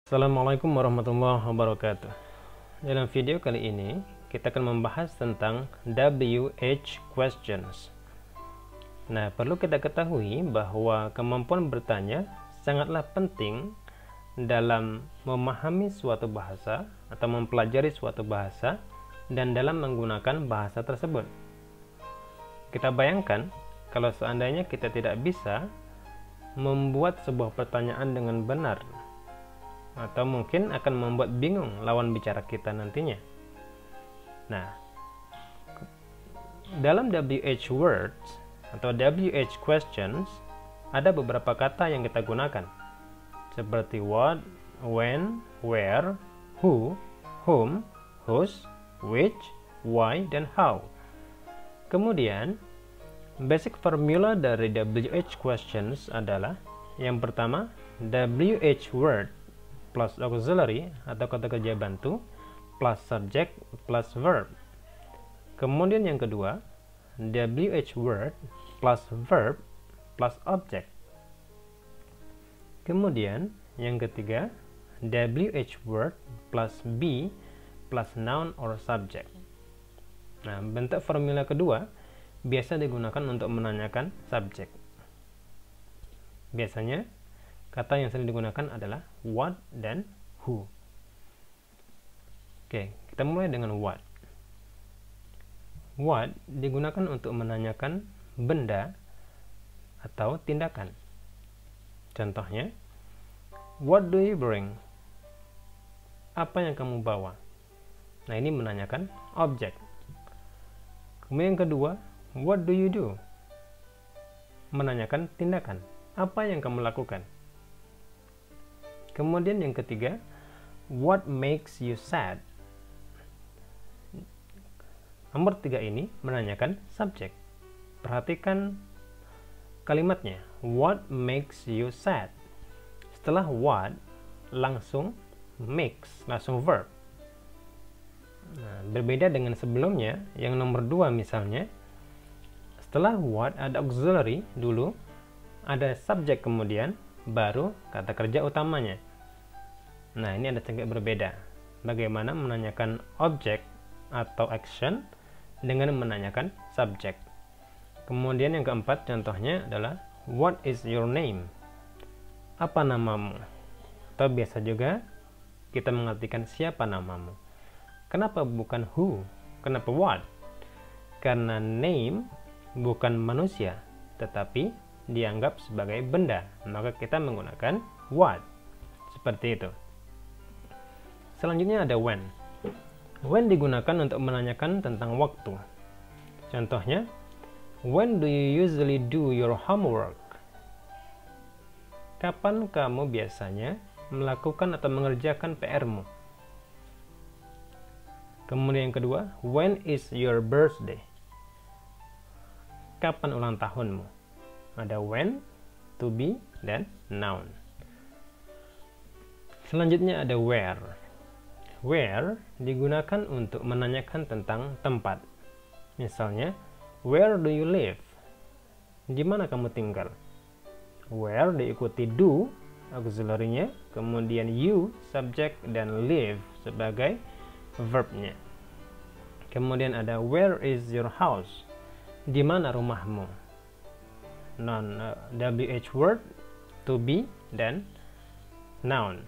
Assalamualaikum warahmatullahi wabarakatuh. Dalam video kali ini kita akan membahas tentang WH questions. Nah, perlu kita ketahui bahwa kemampuan bertanya sangatlah penting dalam memahami suatu bahasa atau mempelajari suatu bahasa dan dalam menggunakan bahasa tersebut. Kita bayangkan kalau seandainya kita tidak bisa membuat sebuah pertanyaan dengan benar, atau mungkin akan membuat bingung lawan bicara kita nantinya. Nah, dalam WH words atau WH questions ada beberapa kata yang kita gunakan, seperti what, when, where, who, whom, whose, which, why, dan how. Kemudian basic formula dari WH questions adalah yang pertama, WH word plus auxiliary atau kata kerja bantu plus subject plus verb. Kemudian yang kedua, WH word plus verb plus object. Kemudian yang ketiga, WH word plus be plus noun or subject. Nah, bentuk formula kedua biasa digunakan untuk menanyakan subjek. Biasanya kata yang sering digunakan adalah what dan who. Oke, kita mulai dengan what. What digunakan untuk menanyakan benda atau tindakan. Contohnya, what do you bring? Apa yang kamu bawa? Nah, ini menanyakan objek. Kemudian yang kedua, what do you do? Menanyakan tindakan. Apa yang kamu lakukan? Kemudian yang ketiga, what makes you sad? Nomor 3 ini menanyakan subjek. Perhatikan kalimatnya, what makes you sad? Setelah what, langsung makes, langsung verb. Nah, berbeda dengan sebelumnya, yang nomor 2 misalnya, setelah what ada auxiliary dulu, ada subjek kemudian, baru kata kerja utamanya. Nah, ini ada sedikit berbeda. Bagaimana menanyakan objek atau action dengan menanyakan subjek. Kemudian yang keempat contohnya adalah what is your name? Apa namamu? Atau biasa juga kita mengartikan siapa namamu. Kenapa bukan who? Kenapa what? Karena name bukan manusia, tetapi dianggap sebagai benda. Maka kita menggunakan what. Seperti itu. Selanjutnya ada when. When digunakan untuk menanyakan tentang waktu. Contohnya, when do you usually do your homework? Kapan kamu biasanya melakukan atau mengerjakan PR-mu? Kemudian yang kedua, when is your birthday? Kapan ulang tahunmu? Ada when, to be, dan noun. Selanjutnya ada where. Where digunakan untuk menanyakan tentang tempat. Misalnya, where do you live? Di mana kamu tinggal? Where diikuti do, auxiliary-nya, kemudian you, subject, dan live sebagai verb-nya. Kemudian ada where is your house? Di mana rumahmu? Non WH word, to be, dan noun.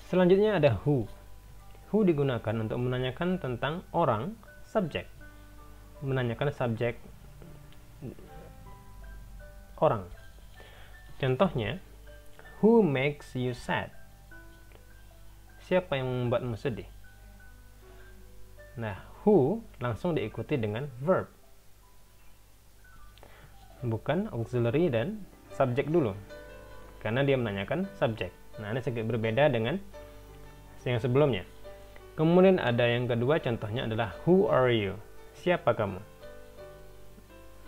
Selanjutnya ada who. Who digunakan untuk menanyakan tentang orang, subjek. Menanyakan subjek orang. Contohnya, who makes you sad? Siapa yang membuatmu sedih? Nah, who langsung diikuti dengan verb. Bukan auxiliary dan subjek dulu. Karena dia menanyakan subjek. Nah, ini sedikit berbeda dengan yang sebelumnya. Kemudian ada yang kedua, contohnya adalah who are you? Siapa kamu?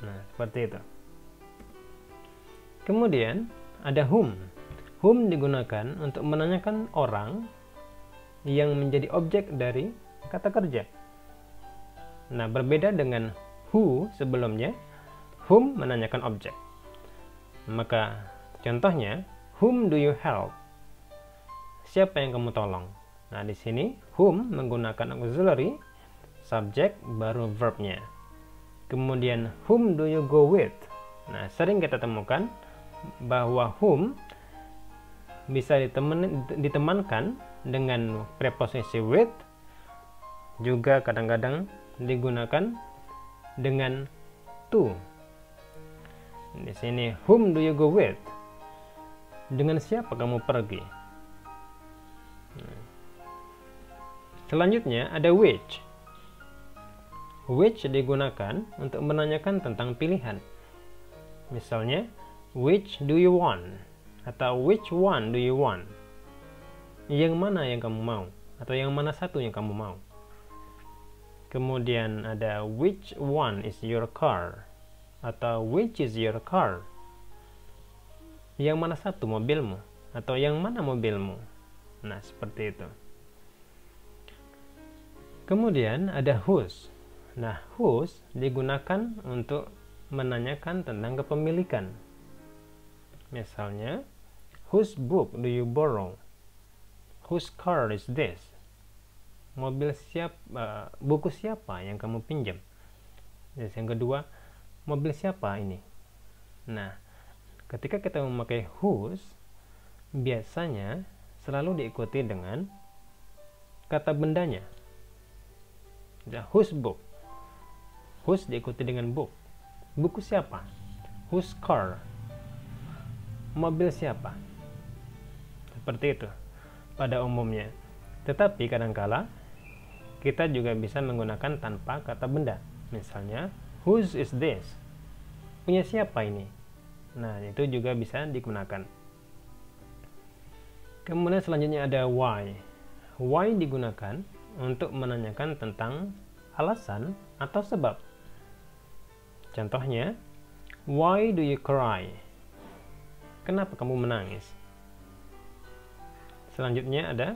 Nah, seperti itu. Kemudian ada whom. Whom digunakan untuk menanyakan orang yang menjadi objek dari kata kerja. Nah, berbeda dengan who sebelumnya, whom menanyakan objek. Maka contohnya, whom do you help? siapa yang kamu tolong. Nah, di sini whom menggunakan auxiliary, subjek baru verbnya. Kemudian whom do you go with? Nah, sering kita temukan bahwa whom bisa ditemankan dengan preposisi with, juga kadang-kadang digunakan dengan to. Di sini whom do you go with? Dengan siapa kamu pergi? Selanjutnya ada which. Which digunakan untuk menanyakan tentang pilihan. Misalnya, which do you want? Atau which one do you want? Yang mana yang kamu mau? Atau yang mana satu yang kamu mau? Kemudian ada which one is your car? Atau which is your car? Yang mana satu mobilmu? Atau yang mana mobilmu? Nah, seperti itu. Kemudian ada whose. Nah, whose digunakan untuk menanyakan tentang kepemilikan. Misalnya, whose book do you borrow? Whose car is this? Buku siapa yang kamu pinjam? Terus yang kedua, mobil siapa ini? Nah, ketika kita memakai whose, biasanya selalu diikuti dengan kata bendanya. Whose book? Whose diikuti dengan book. Buku siapa? Whose car? Mobil siapa? Seperti itu pada umumnya. Tetapi kadangkala kita juga bisa menggunakan tanpa kata benda. Misalnya, whose is this? Punya siapa ini? Nah, itu juga bisa digunakan. Kemudian selanjutnya ada why. Why digunakan untuk menanyakan tentang alasan atau sebab. Contohnya, why do you cry? Kenapa kamu menangis? Selanjutnya ada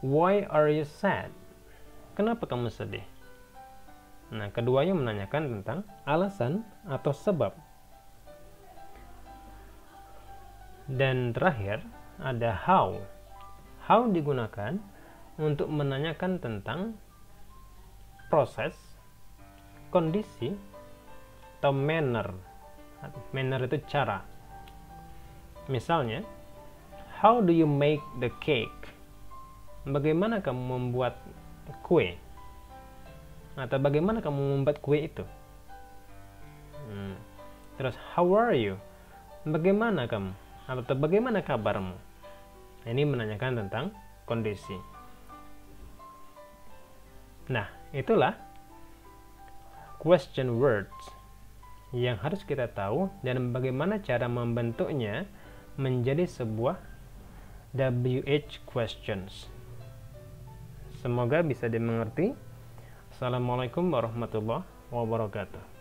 why are you sad? Kenapa kamu sedih? Nah, keduanya menanyakan tentang alasan atau sebab. Dan terakhir ada how. How digunakan untuk menanyakan tentang proses, kondisi, atau manner. Manner itu cara. Misalnya, how do you make the cake? Bagaimana kamu membuat kue? Atau bagaimana kamu membuat kue itu? Terus, how are you? Bagaimana kamu? Atau bagaimana kabarmu? Ini menanyakan tentang kondisi. Nah, itulah question words yang harus kita tahu dan bagaimana cara membentuknya menjadi sebuah WH questions. Semoga bisa dimengerti. Assalamualaikum warahmatullahi wabarakatuh.